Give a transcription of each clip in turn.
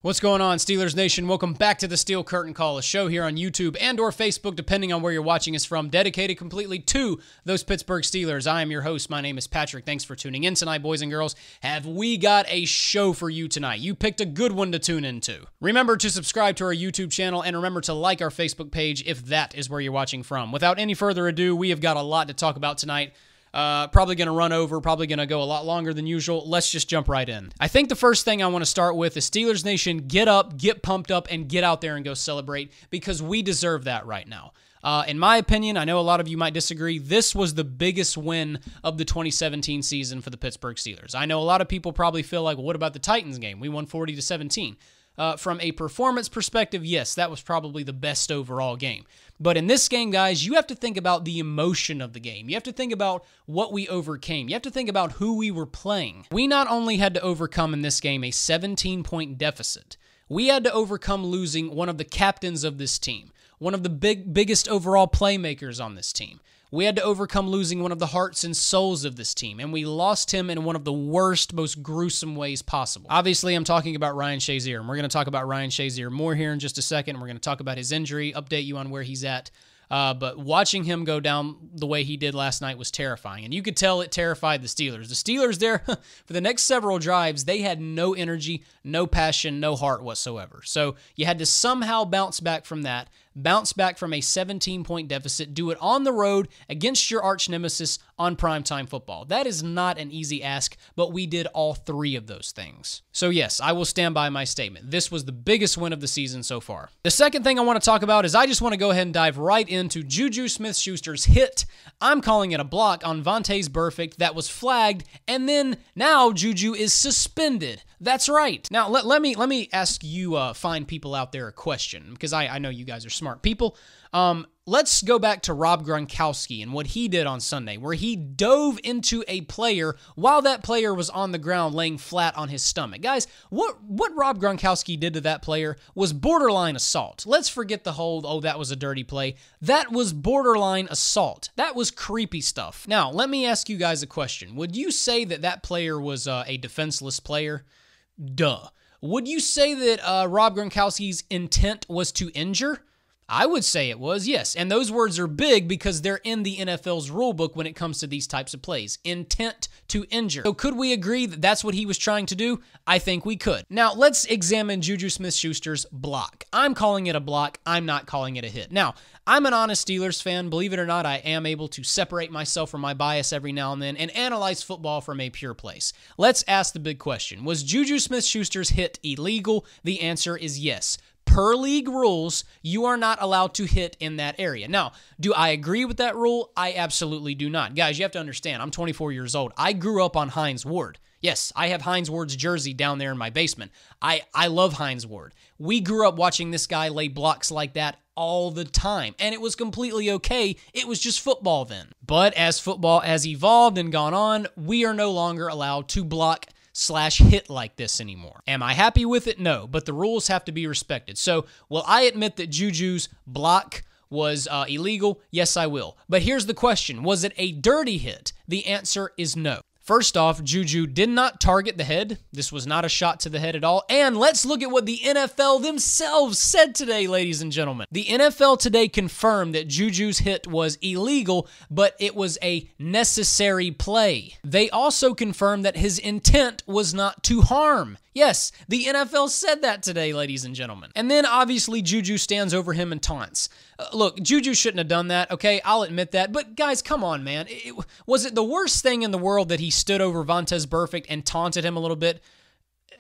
What's going on, Steelers Nation? Welcome back to the Steel Curtain Call, a show here on YouTube and or Facebook, depending on where you're watching us from, dedicated completely to those Pittsburgh Steelers. I am your host. My name is Patrick. Thanks for tuning in tonight, boys and girls. Have we got a show for you tonight? You picked a good one to tune into. Remember to subscribe to our YouTube channel and remember to like our Facebook page if that is where you're watching from. Without any further ado, we have got a lot to talk about tonight. Probably going to run over, probably going to go a lot longer than usual. Let's just jump right in. I think the first thing I want to start with is Steelers Nation, get up, get pumped up, and get out there and go celebrate because we deserve that right now. In my opinion, I know a lot of you might disagree, this was the biggest win of the 2017 season for the Pittsburgh Steelers. I know a lot of people probably feel like, well, what about the Titans game? We won 40-17. From a performance perspective, yes, that was probably the best overall game. But in this game, guys, you have to think about the emotion of the game. You have to think about what we overcame. You have to think about who we were playing. We not only had to overcome in this game a 17-point deficit, we had to overcome losing one of the captains of this team, one of the biggest overall playmakers on this team. We had to overcome losing one of the hearts and souls of this team, and we lost him in one of the worst, most gruesome ways possible. Obviously, I'm talking about Ryan Shazier, and we're going to talk about Ryan Shazier more here in just a second. We're going to talk about his injury, update you on where he's at. But watching him go down the way he did last night was terrifying, and you could tell it terrified the Steelers. The Steelers there, for the next several drives, they had no energy, no passion, no heart whatsoever. So you had to somehow bounce back from that, bounce back from a 17-point deficit, do it on the road against your arch nemesis on primetime football. That is not an easy ask, but we did all three of those things. So yes, I will stand by my statement. This was the biggest win of the season so far. The second thing I want to talk about is I just want to go ahead and dive right into Juju Smith-Schuster's hit. I'm calling it a block on Vontaze Burfict that was flagged, and then now Juju is suspended. That's right. Now, let me ask you fine people out there a question, because I know you guys are smart people. Let's go back to Rob Gronkowski and what he did on Sunday, where he dove into a player while that player was on the ground laying flat on his stomach. Guys, what Rob Gronkowski did to that player was borderline assault. Let's forget the whole, oh, that was a dirty play. That was borderline assault. That was creepy stuff. Now, let me ask you guys a question. Would you say that that player was a defenseless player? Duh. Would you say that Rob Gronkowski's intent was to injure? I would say it was, yes. And those words are big because they're in the NFL's rule book when it comes to these types of plays. Intent to injure. So could we agree that that's what he was trying to do? I think we could. Now, let's examine Juju Smith-Schuster's block. I'm calling it a block. I'm not calling it a hit. Now, I'm an honest Steelers fan. Believe it or not, I am able to separate myself from my bias every now and then and analyze football from a pure place. Let's ask the big question. Was Juju Smith-Schuster's hit illegal? The answer is yes. Per league rules, you are not allowed to hit in that area. Now, do I agree with that rule? I absolutely do not. Guys, you have to understand, I'm 24 years old. I grew up on Hines Ward. Yes, I have Hines Ward's jersey down there in my basement. I love Hines Ward. We grew up watching this guy lay blocks like that all the time, and it was completely okay. It was just football then. But as football has evolved and gone on, we are no longer allowed to block/hit like this anymore. Am I happy with it? No, but the rules have to be respected. So, will I admit that Juju's block was illegal? Yes, I will. But here's the question. Was it a dirty hit? The answer is no. First off, Juju did not target the head. This was not a shot to the head at all. And let's look at what the NFL themselves said today, ladies and gentlemen. The NFL today confirmed that Juju's hit was illegal, but it was a necessary play. They also confirmed that his intent was not to harm. Yes, the NFL said that today, ladies and gentlemen. And then, obviously, Juju stands over him and taunts. Look, Juju shouldn't have done that, okay? I'll admit that. But, guys, come on, man. Was it the worst thing in the world that he stood over Vontaze Burfict and taunted him a little bit?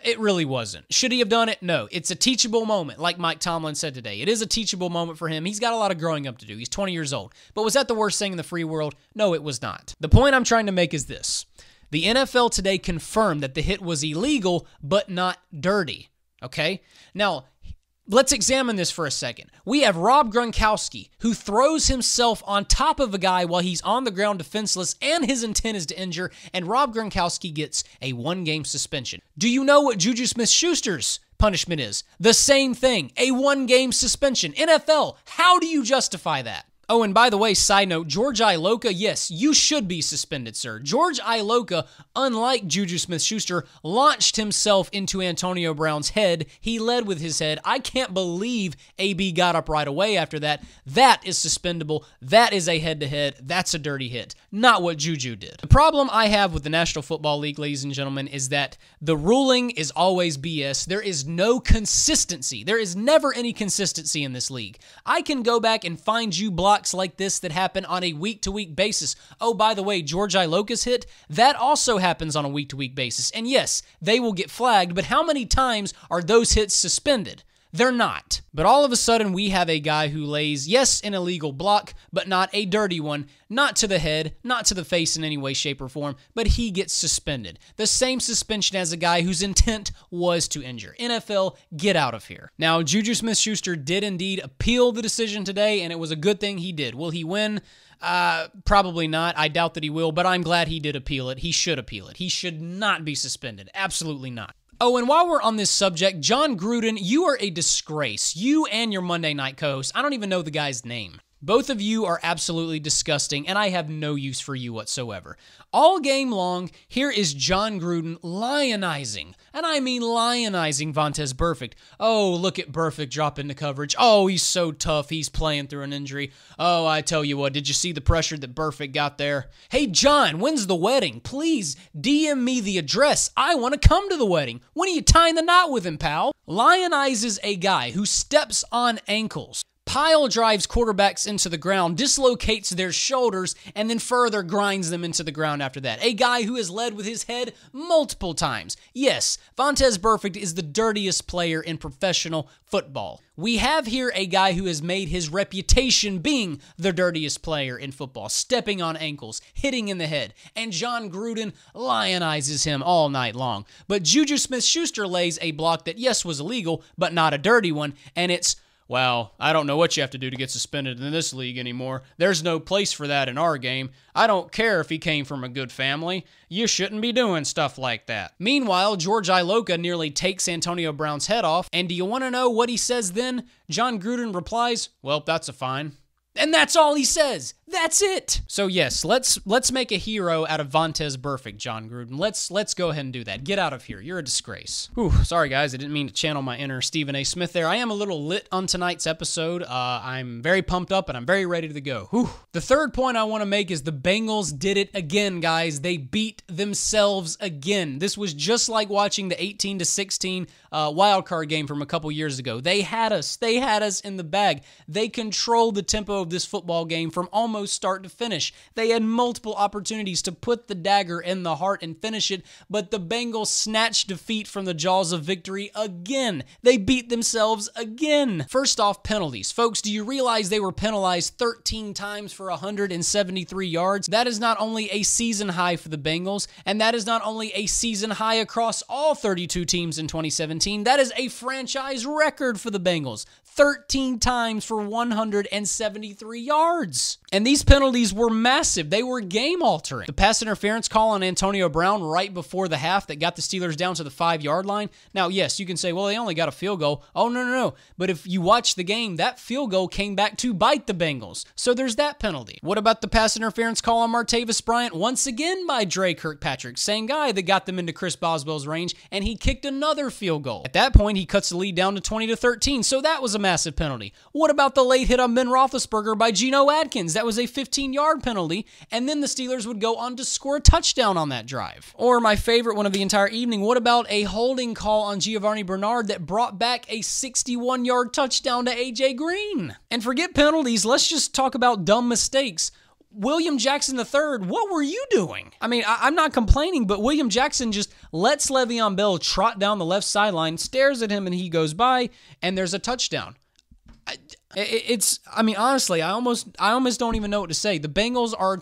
It really wasn't. Should he have done it? No. It's a teachable moment, like Mike Tomlin said today. It is a teachable moment for him. He's got a lot of growing up to do. He's 20 years old. But was that the worst thing in the free world? No, it was not. The point I'm trying to make is this. The NFL today confirmed that the hit was illegal, but not dirty, okay? Now, let's examine this for a second. We have Rob Gronkowski, who throws himself on top of a guy while he's on the ground defenseless, and his intent is to injure, and Rob Gronkowski gets a one-game suspension. Do you know what Juju Smith-Schuster's punishment is? The same thing, a one-game suspension. NFL, how do you justify that? Oh, and by the way, side note, George Iloka, yes, you should be suspended, sir. George Iloka, unlike Juju Smith-Schuster, launched himself into Antonio Brown's head. He led with his head. I can't believe AB got up right away after that. That is suspendable. That is a head-to-head. That's a dirty hit. Not what Juju did. The problem I have with the National Football League, ladies and gentlemen, is that the ruling is always BS. There is no consistency. There is never any consistency in this league. I can go back and find you blocks like this that happen on a week-to-week basis. Oh, by the way, George Iloka's hit, that also happens on a week-to-week basis. And yes, they will get flagged, but how many times are those hits suspended? They're not. But all of a sudden, we have a guy who lays, yes, an illegal block, but not a dirty one, not to the head, not to the face in any way, shape, or form, but he gets suspended. The same suspension as a guy whose intent was to injure. NFL, get out of here. Now, Juju Smith-Schuster did indeed appeal the decision today, and it was a good thing he did. Will he win? Probably not. I doubt that he will, but I'm glad he did appeal it. He should appeal it. He should not be suspended. Absolutely not. Oh, and while we're on this subject, Jon Gruden, you are a disgrace. You and your Monday night co-host. I don't even know the guy's name. Both of you are absolutely disgusting, and I have no use for you whatsoever. All game long, here is Jon Gruden lionizing, and I mean lionizing Vontaze Burfict. Oh, look at Burfict drop into coverage. Oh, he's so tough. He's playing through an injury. Oh, I tell you what, did you see the pressure that Burfict got there? Hey, John, when's the wedding? Please DM me the address. I want to come to the wedding. When are you tying the knot with him, pal? Lionizes a guy who steps on ankles, pile drives quarterbacks into the ground, dislocates their shoulders, and then further grinds them into the ground after that. A guy who has led with his head multiple times. Yes, Vontaze Burfict is the dirtiest player in professional football. We have here a guy who has made his reputation being the dirtiest player in football, stepping on ankles, hitting in the head, and Jon Gruden lionizes him all night long. But Juju Smith-Schuster lays a block that, yes, was illegal, but not a dirty one, and it's, well, I don't know what you have to do to get suspended in this league anymore. There's no place for that in our game. I don't care if he came from a good family. You shouldn't be doing stuff like that. Meanwhile, George Iloka nearly takes Antonio Brown's head off, and do you want to know what he says then? Jon Gruden replies, well, that's a fine. And that's all he says. That's it. So yes, let's make a hero out of Vontaze Burfict, Jon Gruden. Let's go ahead and do that. Get out of here. You're a disgrace. Whew, sorry guys, I didn't mean to channel my inner Stephen A. Smith there. I am a little lit on tonight's episode. I'm very pumped up and I'm very ready to go. Whew. The third point I want to make is the Bengals did it again, guys. They beat themselves again. This was just like watching the 18-16 wild card game from a couple years ago. They had us. They had us in the bag. They controlled the tempo of this football game from almost start to finish. They had multiple opportunities to put the dagger in the heart and finish it, but the Bengals snatched defeat from the jaws of victory again. They beat themselves again. First off, penalties. Folks, do you realize they were penalized 13 times for 173 yards? That is not only a season high for the Bengals, and that is not only a season high across all 32 teams in 2017, that is a franchise record for the Bengals. 13 times for 173 yards. And these penalties were massive. They were game-altering. The pass interference call on Antonio Brown right before the half that got the Steelers down to the 5-yard line. Now, yes, you can say, well, they only got a field goal. Oh, no. But if you watch the game, that field goal came back to bite the Bengals. So there's that penalty. What about the pass interference call on Martavis Bryant? Once again by Dre Kirkpatrick. Same guy that got them into Chris Boswell's range, and he kicked another field goal. At that point, he cuts the lead down to 20-13, so that was a massive penalty. What about the late hit on Ben Roethlisberger by Geno Atkins? That was a 15-yard penalty, and then the Steelers would go on to score a touchdown on that drive. Or my favorite one of the entire evening, what about a holding call on Giovanni Bernard that brought back a 61-yard touchdown to A.J. Green? And forget penalties, let's just talk about dumb mistakes. William Jackson III, what were you doing? I mean, I'm not complaining, but William Jackson just lets Le'Veon Bell trot down the left sideline, stares at him, and he goes by, and there's a touchdown. I mean, honestly, I almost don't even know what to say. The Bengals are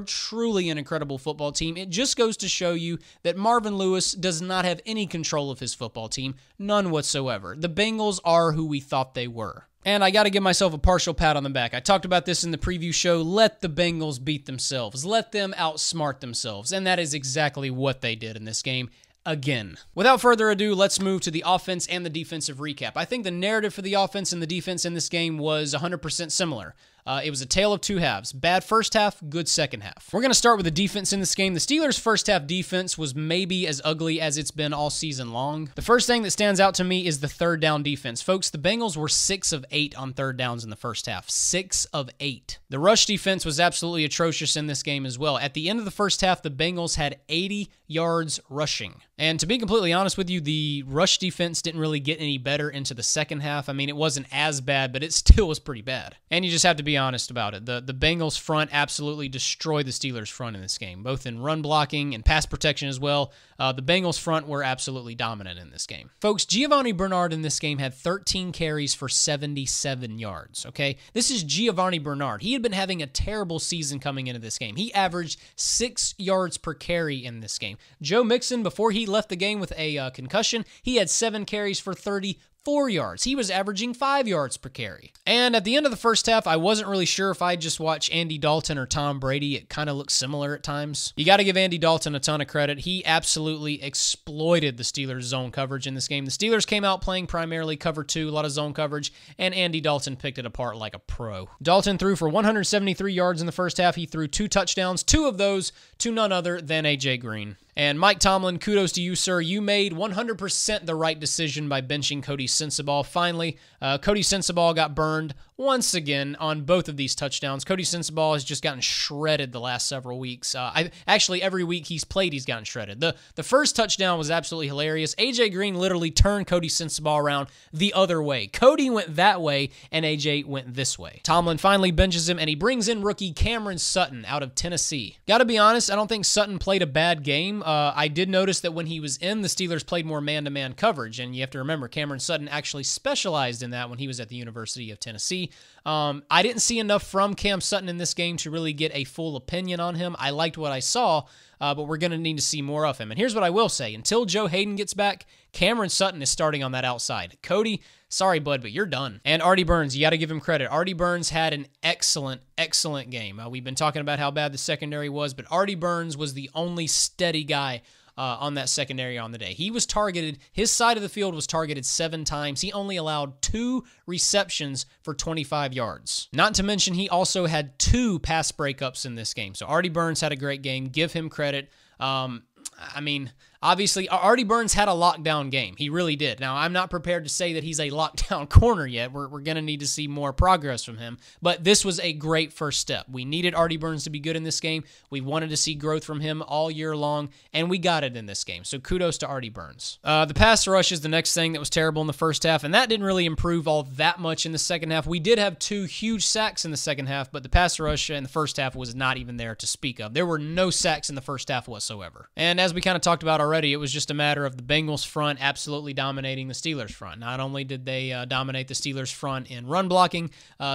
truly an incredible football team. It just goes to show you that Marvin Lewis does not have any control of his football team, none whatsoever. The Bengals are who we thought they were. And I got to give myself a partial pat on the back. I talked about this in the preview show. Let the Bengals beat themselves. Let them outsmart themselves. And that is exactly what they did in this game. Again. Without further ado, let's move to the offense and the defensive recap. I think the narrative for the offense and the defense in this game was 100% similar. It was a tale of two halves. Bad first half, good second half. We're going to start with the defense in this game. The Steelers' first half defense was maybe as ugly as it's been all season long. The first thing that stands out to me is the third down defense. Folks, the Bengals were 6 of 8 on third downs in the first half. 6 of 8. The rush defense was absolutely atrocious in this game as well. At the end of the first half, the Bengals had 80 yards rushing. And to be completely honest with you, the rush defense didn't really get any better into the second half. I mean, it wasn't as bad, but it still was pretty bad. And you just have to be honest about it. The Bengals front absolutely destroyed the Steelers front in this game, both in run blocking and pass protection as well. The Bengals front were absolutely dominant in this game. Folks, Giovanni Bernard in this game had 13 carries for 77 yards, okay? This is Giovanni Bernard. He had been having a terrible season coming into this game. He averaged 6 yards per carry in this game. Joe Mixon, before he left the game with a concussion, he had 7 carries for 34 yards. He was averaging 5 yards per carry. And at the end of the first half, I wasn't really sure if I'd just watch Andy Dalton or Tom Brady. It kind of looked similar at times. You got to give Andy Dalton a ton of credit. He absolutely exploited the Steelers' zone coverage in this game. The Steelers came out playing primarily cover 2, a lot of zone coverage, and Andy Dalton picked it apart like a pro. Dalton threw for 173 yards in the first half. He threw 2 touchdowns, 2 of those to none other than A.J. Green. And Mike Tomlin, kudos to you, sir. You made 100% the right decision by benching Cody Sensabaugh. Finally, Cody Sensabaugh got burned once again on both of these touchdowns. Cody Sensabaugh has just gotten shredded the last several weeks. Actually, every week he's played, he's gotten shredded. The first touchdown was absolutely hilarious. A.J. Green literally turned Cody Sensabaugh around the other way. Cody went that way, and A.J. went this way. Tomlin finally benches him, and he brings in rookie Cameron Sutton out of Tennessee. Gotta be honest, I don't think Sutton played a bad game. I did notice that when he was in, the Steelers played more man-to-man coverage, and you have to remember, Cameron Sutton actually specialized in that when he was at the University of Tennessee. I didn't see enough from Cam Sutton in this game to really get a full opinion on him. I liked what I saw, but we're going to need to see more of him. And here's what I will say. Until Joe Hayden gets back, Cameron Sutton is starting on that outside. Cody, sorry, bud, but you're done. And Artie Burns, you got to give him credit. Artie Burns had an excellent game. We've been talking about how bad the secondary was, but Artie Burns was the only steady guy on that secondary on the day. He was targeted, his side of the field was targeted 7 times. He only allowed 2 receptions for 25 yards. Not to mention, he also had 2 pass breakups in this game. So Artie Burns had a great game. Give him credit. I mean, obviously, Artie Burns had a lockdown game. He really did. Now, I'm not prepared to say that he's a lockdown corner yet. We're going to need to see more progress from him. But this was a great first step. We needed Artie Burns to be good in this game. We wanted to see growth from him all year long, and we got it in this game. So kudos to Artie Burns. The pass rush is the next thing that was terrible in the first half, and that didn't really improve all that much in the second half. We did have 2 huge sacks in the second half, but the pass rush in the first half was not even there to speak of. There were no sacks in the first half whatsoever. And as we kind of talked about already, it was just a matter of the Bengals front absolutely dominating the Steelers front. Not only did they dominate the Steelers front in run blocking,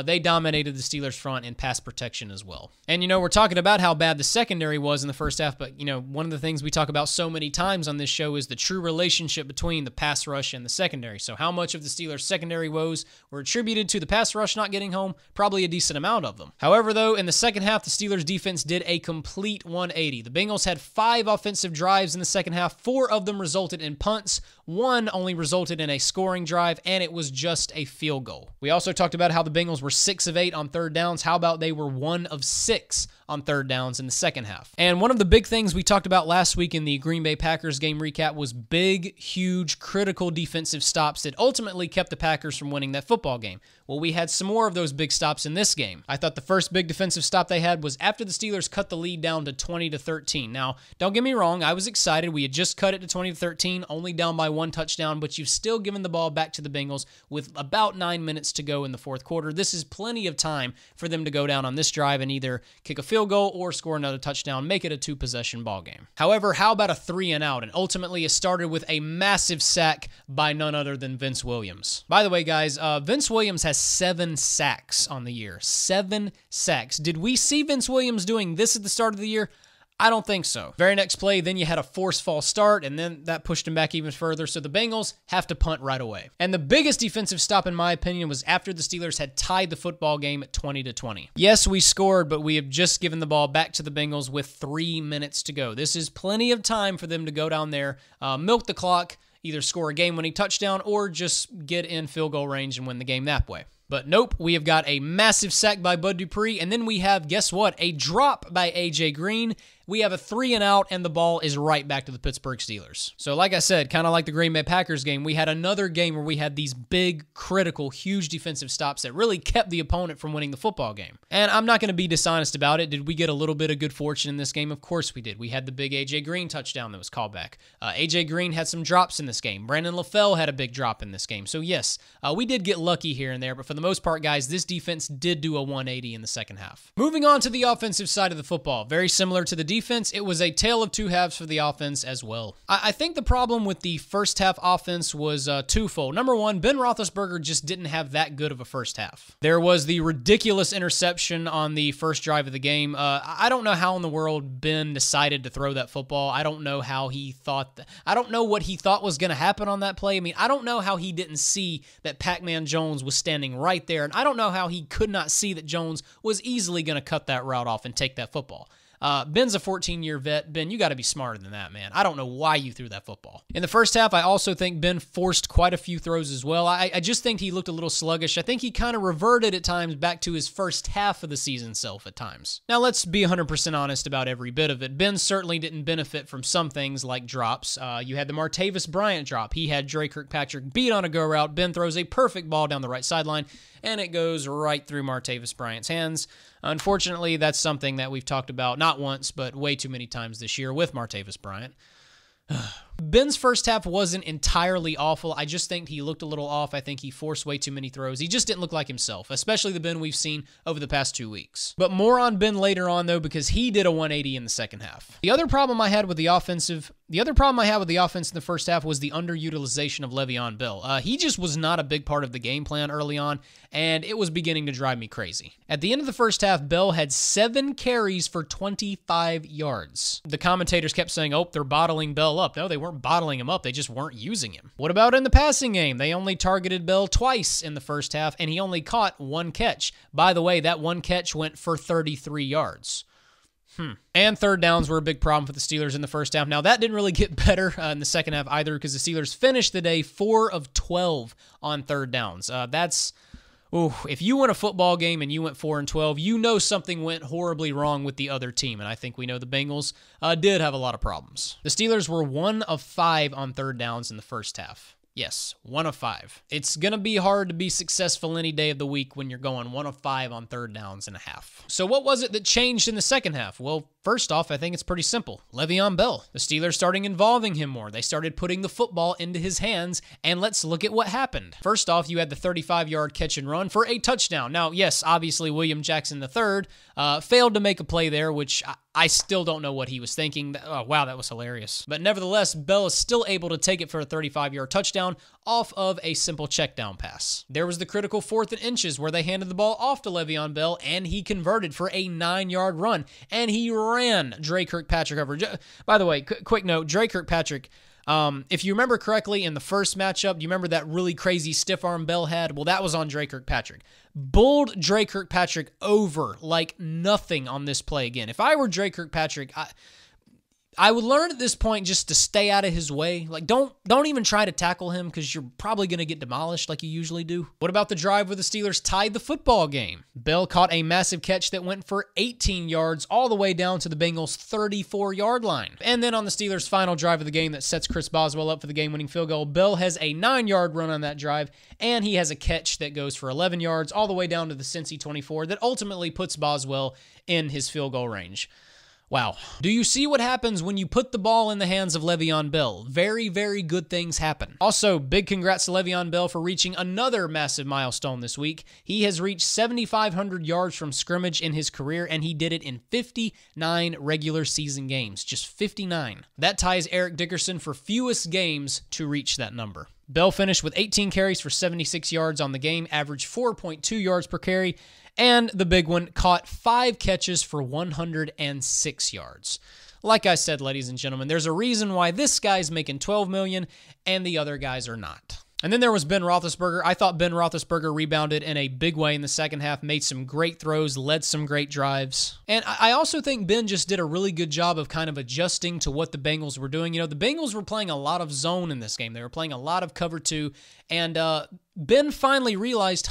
they dominated the Steelers front in pass protection as well. And, you know, we're talking about how bad the secondary was in the first half, but, you know, one of the things we talk about so many times on this show is the true relationship between the pass rush and the secondary. So how much of the Steelers' secondary woes were attributed to the pass rush not getting home? Probably a decent amount of them. However, though, in the second half, the Steelers' defense did a complete 180. The Bengals had 5 offensive drives in the second half. 4 of them resulted in punts. 1 only resulted in a scoring drive, and it was just a field goal. We also talked about how the Bengals were 6 of 8 on third downs. How about they were 1 of 6 on third downs in the second half? And one of the big things we talked about last week in the Green Bay Packers game recap was big, huge, critical defensive stops that ultimately kept the Packers from winning that football game. Well, we had some more of those big stops in this game. I thought the first big defensive stop they had was after the Steelers cut the lead down to 20-13. Now, don't get me wrong, I was excited. We had just cut it to 20-13, only down by 1 touchdown, but you've still given the ball back to the Bengals with about 9 minutes to go in the fourth quarter. This is plenty of time for them to go down on this drive and either kick a field goal or score another touchdown, make it a 2-possession ball game. However, how about a 3-and-out? And ultimately, it started with a massive sack by none other than Vince Williams. By the way, guys, Vince Williams has 7 sacks on the year. 7 sacks. Did we see Vince Williams doing this at the start of the year? I don't think so. Very next play, then you had a forced false start, and then that pushed him back even further, so the Bengals have to punt right away. And the biggest defensive stop, in my opinion, was after the Steelers had tied the football game at 20-20. Yes, we scored, but we have just given the ball back to the Bengals with 3 minutes to go. This is plenty of time for them to go down there, milk the clock, either score a game-winning touchdown or just get in field goal range and win the game that way. But nope, we have got a massive sack by Bud Dupree, and then we have, guess what, a drop by A.J. Green. We have a 3-and-out, and the ball is right back to the Pittsburgh Steelers. So like I said, kind of like the Green Bay Packers game, we had another game where we had these big, critical, huge defensive stops that really kept the opponent from winning the football game. And I'm not going to be dishonest about it. Did we get a little bit of good fortune in this game? Of course we did. We had the big A.J. Green touchdown that was called back. A.J. Green had some drops in this game. Brandon LaFell had a big drop in this game. So yes, we did get lucky here and there, but for the most part, guys, this defense did do a 180 in the second half. Moving on to the offensive side of the football, very similar to the defense, it was a tale of two halves for the offense as well. I think the problem with the first half offense was twofold. Number one, Ben Roethlisberger just didn't have that good of a first half. There was the ridiculous interception on the first drive of the game. I don't know how in the world Ben decided to throw that football. I don't know how he thought I don't know what he thought was going to happen on that play. I mean, I don't know how he didn't see that Pac-Man Jones was standing right there, and I don't know how he could not see that Jones was easily going to cut that route off and take that football. Ben's a 14-year vet. Ben, you got to be smarter than that, man. I don't know why you threw that football. In the first half, I also think Ben forced quite a few throws as well. I just think he looked a little sluggish. I think he kind of reverted at times back to his first half of the season self at times. Now, let's be 100% honest about every bit of it. Ben certainly didn't benefit from some things like drops. You had the Martavis Bryant drop. He had Dre Kirkpatrick beat on a go route. Ben throws a perfect ball down the right sideline, and it goes right through Martavis Bryant's hands. Unfortunately, that's something that we've talked about not once, but way too many times this year with Martavis Bryant. Ben's first half wasn't entirely awful. I just think he looked a little off. I think he forced way too many throws. He just didn't look like himself, especially the Ben we've seen over the past 2 weeks. But more on Ben later on, though, because he did a 180 in the second half. The other problem I had with the offense in the first half was the underutilization of Le'Veon Bell. He just was not a big part of the game plan early on, and it was beginning to drive me crazy. At the end of the first half, Bell had 7 carries for 25 yards. The commentators kept saying, oh, they're bottling Bell up. No, they weren't bottling him up. They just weren't using him. What about in the passing game? They only targeted Bell twice in the first half, and he only caught 1 catch. By the way, that 1 catch went for 33 yards. And third downs were a big problem for the Steelers in the first half. Now, that didn't really get better in the second half either because the Steelers finished the day 4 of 12 on third downs. If you win a football game and you went 4 and 12, you know something went horribly wrong with the other team, and I think we know the Bengals did have a lot of problems. The Steelers were 1 of 5 on third downs in the first half. Yes, 1 of 5. It's going to be hard to be successful any day of the week when you're going 1 of 5 on third downs and a half. So what was it that changed in the second half? Well, first off, I think it's pretty simple. Le'Veon Bell. The Steelers started involving him more. They started putting the football into his hands, and let's look at what happened. First off, you had the 35-yard catch and run for a touchdown. Now, yes, obviously William Jackson III failed to make a play there, which I still don't know what he was thinking. Oh, wow, that was hilarious. But nevertheless, Bell is still able to take it for a 35-yard touchdown off of a simple check down pass. There was the critical 4th and inches where they handed the ball off to Le'Veon Bell, and he converted for a 9-yard run, and he ran Dre Kirkpatrick over. By the way, quick note, Dre Kirkpatrick, if you remember correctly in the first matchup, do you remember that really crazy stiff arm Bell had? Well, that was on Dre Kirkpatrick. Bowled Dre Kirkpatrick over like nothing on this play again. If I were Dre Kirkpatrick, I would learn at this point just to stay out of his way. Like, don't even try to tackle him because you're probably going to get demolished like you usually do. What about the drive where the Steelers tied the football game? Bell caught a massive catch that went for 18 yards all the way down to the Bengals' 34-yard line. And then on the Steelers' final drive of the game that sets Chris Boswell up for the game-winning field goal, Bell has a 9-yard run on that drive, and he has a catch that goes for 11 yards all the way down to the Cincy 24 that ultimately puts Boswell in his field goal range. Wow. Do you see what happens when you put the ball in the hands of Le'Veon Bell? Very, very good things happen. Also, big congrats to Le'Veon Bell for reaching another massive milestone this week. He has reached 7,500 yards from scrimmage in his career, and he did it in 59 regular season games. Just 59. That ties Eric Dickerson for fewest games to reach that number. Bell finished with 18 carries for 76 yards on the game, averaged 4.2 yards per carry, and the big one, caught 5 catches for 106 yards. Like I said, ladies and gentlemen, there's a reason why this guy's making $12 million and the other guys are not. And then there was Ben Roethlisberger. I thought Ben Roethlisberger rebounded in a big way in the second half, made some great throws, led some great drives. And I also think Ben just did a really good job of kind of adjusting to what the Bengals were doing. You know, the Bengals were playing a lot of zone in this game. They were playing a lot of cover 2, and Ben finally realized,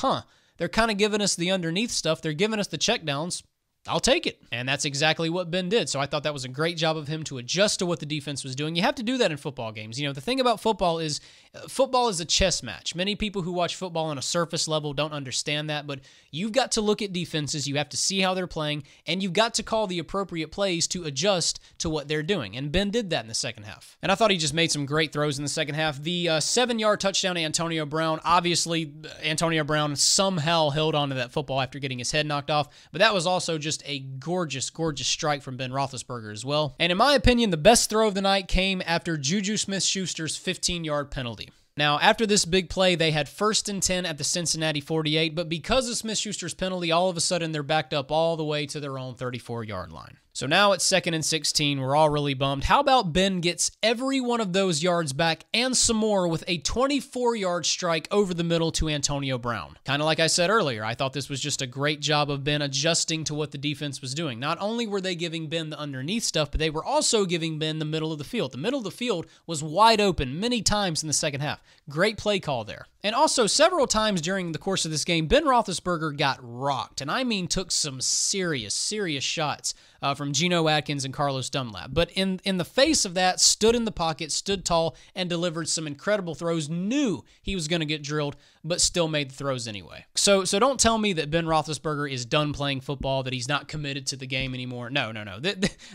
They're kind of giving us the underneath stuff. They're giving us the checkdowns. I'll take it. And that's exactly what Ben did. So I thought that was a great job of him to adjust to what the defense was doing. You have to do that in football games. You know, the thing about football is a chess match. Many people who watch football on a surface level don't understand that, but you've got to look at defenses. You have to see how they're playing, and you've got to call the appropriate plays to adjust to what they're doing. And Ben did that in the second half. And I thought he just made some great throws in the second half. The 7-yard touchdown to Antonio Brown, obviously Antonio Brown somehow held on to that football after getting his head knocked off, but that was also just a gorgeous, gorgeous strike from Ben Roethlisberger as well. And in my opinion, the best throw of the night came after Juju Smith-Schuster's 15-yard penalty. Now, after this big play, they had 1st and 10 at the Cincinnati 48, but because of Smith-Schuster's penalty, all of a sudden they're backed up all the way to their own 34-yard line. So now it's 2nd and 16. We're all really bummed. How about Ben gets every one of those yards back and some more with a 24-yard strike over the middle to Antonio Brown? Kind of like I said earlier, I thought this was just a great job of Ben adjusting to what the defense was doing. Not only were they giving Ben the underneath stuff, but they were also giving Ben the middle of the field. The middle of the field was wide open many times in the second half. Great play call there. And also, several times during the course of this game, Ben Roethlisberger got rocked, and I mean took some serious, serious shots from Geno Atkins and Carlos Dunlap. But in the face of that, stood in the pocket, stood tall, and delivered some incredible throws, knew he was going to get drilled, but still made the throws anyway. So don't tell me that Ben Roethlisberger is done playing football, that he's not committed to the game anymore. No.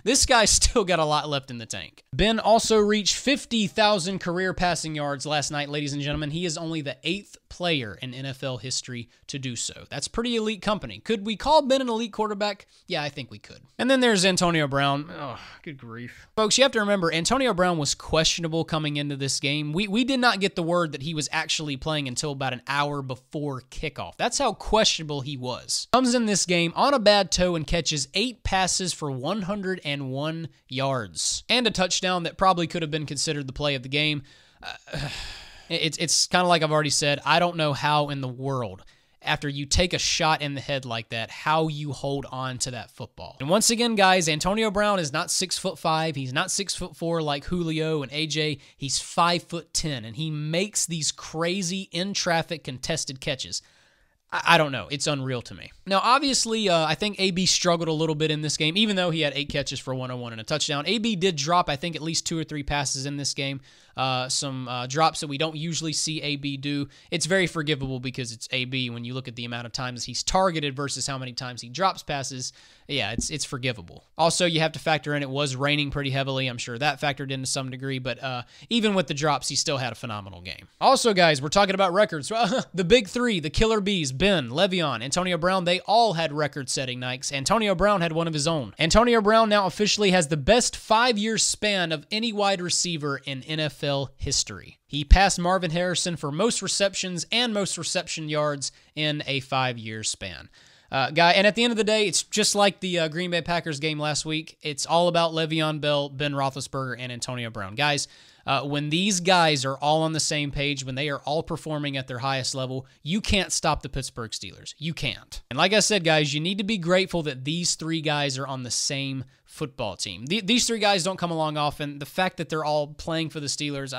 This guy's still got a lot left in the tank. Ben also reached 50,000 career passing yards last night, ladies and gentlemen. He is only the 8th player in NFL history to do so. That's pretty elite company. Could we call Ben an elite quarterback? Yeah, I think we could. And then there's Antonio Brown. Oh, good grief. Folks, you have to remember, Antonio Brown was questionable coming into this game. We did not get the word that he was actually playing until about an hour before kickoff. That's how questionable he was. Comes in this game on a bad toe and catches 8 passes for 101 yards. And a touchdown that probably could have been considered the play of the game. It's kind of like I've already said, I don't know how in the world, after you take a shot in the head like that, how you hold on to that football. And once again, guys, Antonio Brown is not 6'5". He's not 6'4" like Julio and AJ. He's 5'10", and he makes these crazy in-traffic contested catches. I don't know. It's unreal to me. Now, obviously, I think AB struggled a little bit in this game, even though he had 8 catches for 101 and a touchdown. AB did drop, I think, at least 2 or 3 passes in this game. Some drops that we don't usually see AB do. It's very forgivable because it's AB. When you look at the amount of times he's targeted versus how many times he drops passes, yeah, it's forgivable. Also, you have to factor in it was raining pretty heavily. I'm sure that factored in to some degree, but even with the drops, he still had a phenomenal game. Also, guys, we're talking about records. The big 3, the Killer Bees, Ben, Le'Veon, Antonio Brown, they all had record-setting nights. Antonio Brown had one of his own. Antonio Brown now officially has the best 5-year span of any wide receiver in NFL history. He passed Marvin Harrison for most receptions and most reception yards in a 5-year span. And at the end of the day, it's just like the Green Bay Packers game last week. It's all about Le'Veon Bell, Ben Roethlisberger, and Antonio Brown. Guys, when these guys are all on the same page, when they are all performing at their highest level, you can't stop the Pittsburgh Steelers. You can't. And like I said, guys, you need to be grateful that these 3 guys are on the same football team. These 3 guys don't come along often. The fact that they're all playing for the Steelers,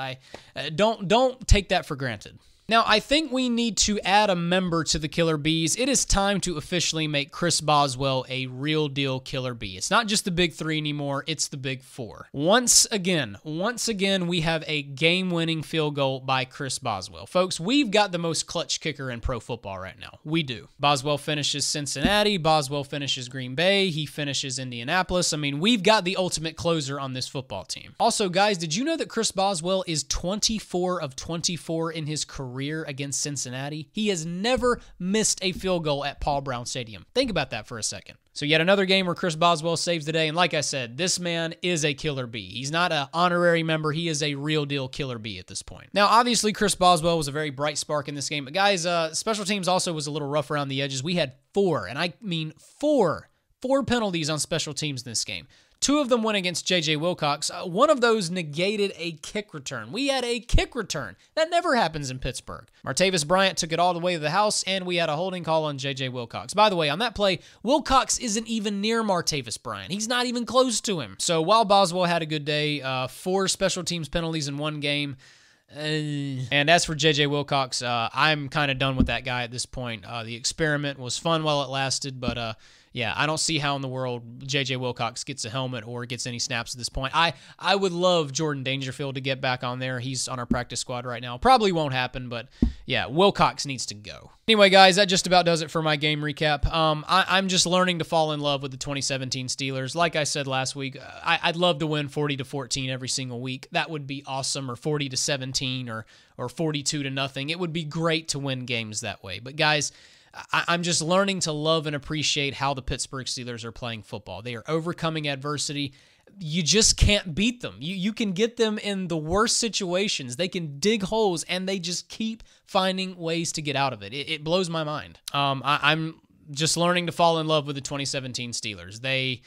don't take that for granted. Now, I think we need to add a member to the Killer Bees. It is time to officially make Chris Boswell a real deal Killer Bee. It's not just the big 3 anymore, it's the big 4. Once again, we have a game-winning field goal by Chris Boswell. Folks, we've got the most clutch kicker in pro football right now. We do. Boswell finishes Cincinnati, Boswell finishes Green Bay, he finishes Indianapolis. I mean, we've got the ultimate closer on this football team. Also, guys, did you know that Chris Boswell is 24 of 24 in his career against Cincinnati? He has never missed a field goal at Paul Brown Stadium. Think about that for a second. So yet another game where Chris Boswell saves the day, and like I said, this man is a Killer Bee. He's not an honorary member. He is a real deal Killer Bee at this point. Now, obviously, Chris Boswell was a very bright spark in this game, but guys, special teams also was a little rough around the edges. We had 4, and I mean 4 penalties on special teams in this game. 2 of them went against J.J. Wilcox. One of those negated a kick return. We had a kick return. That never happens in Pittsburgh. Martavis Bryant took it all the way to the house, and we had a holding call on J.J. Wilcox. By the way, on that play, Wilcox isn't even near Martavis Bryant. He's not even close to him. So while Boswell had a good day, 4 special teams penalties in one game, And as for J.J. Wilcox, I'm kind of done with that guy at this point. The experiment was fun while it lasted, but yeah, I don't see how in the world J.J. Wilcox gets a helmet or gets any snaps at this point. I would love Jordan Dangerfield to get back on there. He's on our practice squad right now. Probably won't happen, but yeah, Wilcox needs to go. Anyway, guys, that just about does it for my game recap. I'm just learning to fall in love with the 2017 Steelers. Like I said last week, I'd love to win 40-14 every single week. That would be awesome, or 40-17 or 42-0. It would be great to win games that way. But guys, I'm just learning to love and appreciate how the Pittsburgh Steelers are playing football. They are overcoming adversity. You just can't beat them. You can get them in the worst situations. They can dig holes, and they just keep finding ways to get out of it. It blows my mind. I'm just learning to fall in love with the 2017 Steelers. They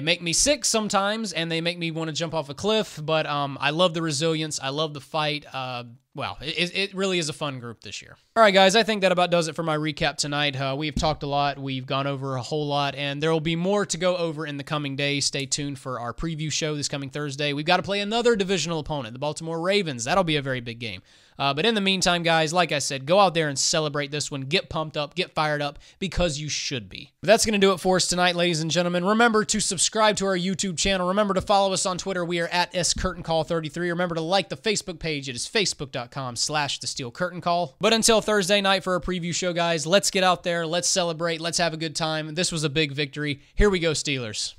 make me sick sometimes, and they make me want to jump off a cliff, but I love the resilience. I love the fight. Well, it really is a fun group this year. All right, guys, I think that about does it for my recap tonight. We've talked a lot. We've gone over a whole lot, and there will be more to go over in the coming days. Stay tuned for our preview show this coming Thursday. We've got to play another divisional opponent, the Baltimore Ravens. That'll be a very big game. But in the meantime, guys, like I said, go out there and celebrate this one. Get pumped up, get fired up, because you should be. But that's going to do it for us tonight, ladies and gentlemen. Remember to subscribe to our YouTube channel. Remember to follow us on Twitter. We are at SCurtainCall33. Remember to like the Facebook page. It is facebook.com/TheSteelCurtainCall. But until Thursday night for a preview show, guys, let's get out there. Let's celebrate. Let's have a good time. This was a big victory. Here we go, Steelers.